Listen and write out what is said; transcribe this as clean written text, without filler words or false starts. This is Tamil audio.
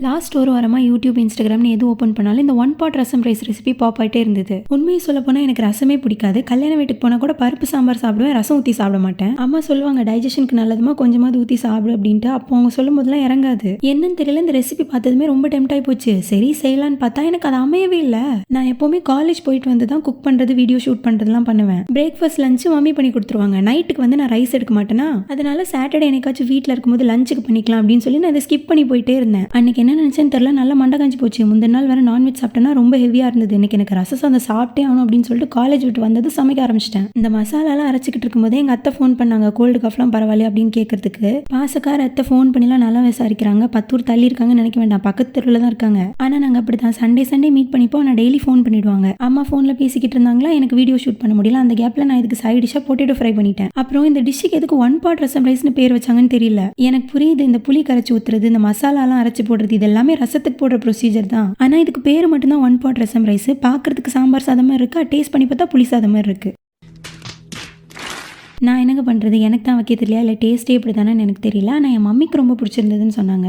லாஸ்ட் ஒரு வாரமாக யூடியூப் இன்ஸ்டாகிராம்னு எது ஓப்பன் பண்ணாலும் இந்த ஒன் பாட் ரசம் ரைஸ் ரெசிபி பாப் ஆகிட்டே இருந்தது. உண்மையை சொல்ல போனால் எனக்கு ரசமே பிடிக்காது. கல்யாண வீட்டுக்கு போனால் கூட பருப்பு சாம்பார் சாப்பிடுவேன், ரசம் ஊற்றி சாப்பிட மாட்டேன். அம்மா சொல்லுவாங்க டைஜஷனுக்கு நல்லதுமா கொஞ்சமாவது ஊற்றி சாப்பிடு அப்படின்ட்டு. அப்போ அவங்க சொல்லும் போதெல்லாம் இறங்காது. என்னன்னு தெரியல, இந்த ரெசிபி பார்த்ததுமே ரொம்ப டெம்ட் ஆகி போச்சு. சரி செய்யலான்னு பார்த்தா எனக்கு அது அமையவே இல்லை. நான் எப்போவுமே காலேஜ் போயிட்டு வந்து தான் குக் பண்ணுறது, வீடியோ ஷூட் பண்ணுறதுலாம் பண்ணுவேன். பிரேக்ஃபாஸ்ட் லஞ்சு மம்மி பண்ணி கொடுத்துருவாங்க. நைட்டுக்கு வந்து நான் ரைஸ் எடுக்க மாட்டேனா, அதனால சாட்டர்டே என்னைக்காச்சும் வீட்டில் இருக்கும்போது லஞ்சுக்கு பண்ணிக்கலாம் அப்படின்னு சொல்லி நான் அதை ஸ்கிப் பண்ணி போயிட்டே இருந்தேன். அன்னைக்கு என்ன நினைச்சேன்னு தெரியல, நல்லா மண்டை காஞ்சி போச்சு. முந்தின நாள் வேற நான்வெஜ் சாப்பிட்டேன்னா ரொம்ப ஹெவியாக இருந்தது. இன்னைக்கு எனக்கு ரச சாதம் சாப்பிட்டே ஆகணும் அப்படின்னு சொல்லிட்டு காலேஜ் விட்டு வந்தது சமைக்க ஆரம்பிச்சிட்டேன். இந்த மசாலாலாம் அரைச்சிக்கிட்டு இருக்கும்போதே எங்கள் அத்தை ஃபோன் பண்ணாங்க, கோல்டு கஃப்லாம் பரவாயில்லையா அப்படின்னு கேட்கறதுக்கு. பாசக்கார அத்தை ஃபோன் பண்ணிலாம் நல்லா விசாரிக்கிறாங்க. 10 ஊர் தள்ளி இருக்காங்கன்னு நினைக்க வேண்டாம், பக்கத்து தெருவில் தான் இருக்காங்க. ஆனால் நாங்கள் அப்படி தான் சண்டே மீட் பண்ணிப்போம். நான் டெய்லி ஃபோன் பண்ணிடுவாங்க. அம்மா ஃபோனில் பேசிக்கிட்டு இருந்தாங்களா, எனக்கு வீடியோ ஷூட் பண்ண முடியல. அந்த கேப்பில் நான் இதுக்கு சைட் டிஷ்ஷாக பொட்டேட்டோ ஃப்ரை பண்ணிட்டேன். அப்புறம் இந்த டிஷ்ஷுக்கு எதுக்கு ஒன் பாட் ரசம் ரைஸ்னு பேர் வச்சாங்கன்னு தெரியல. எனக்கு புரியுது, இந்த புளி கரைச்சி ஊற்றுறது, இந்த மசாலாலாம் அரைச்சி போடுறது, இது எல்லாமே ரசத்துக்கு போடுற ப்ரொசீஜர் தான். ஆனால் இதுக்கு பேர் மட்டும்தான் ஒன் பாட் ரசம் ரைஸ். பார்க்கறதுக்கு சாம்பார் சாதமாக இருக்கா, டேஸ்ட் பண்ணி பார்த்தா புளி சாதம் மாதிரி இருக்கு. நான் என்னங்க பண்ணுறது, எனக்கு தான் வைக்க தெரியல, இல்லை டேஸ்ட்டே இப்படி தானே எனக்கு தெரியல. ஆனால் என் மம்மிக்கு ரொம்ப பிடிச்சிருந்ததுன்னு சொன்னாங்க.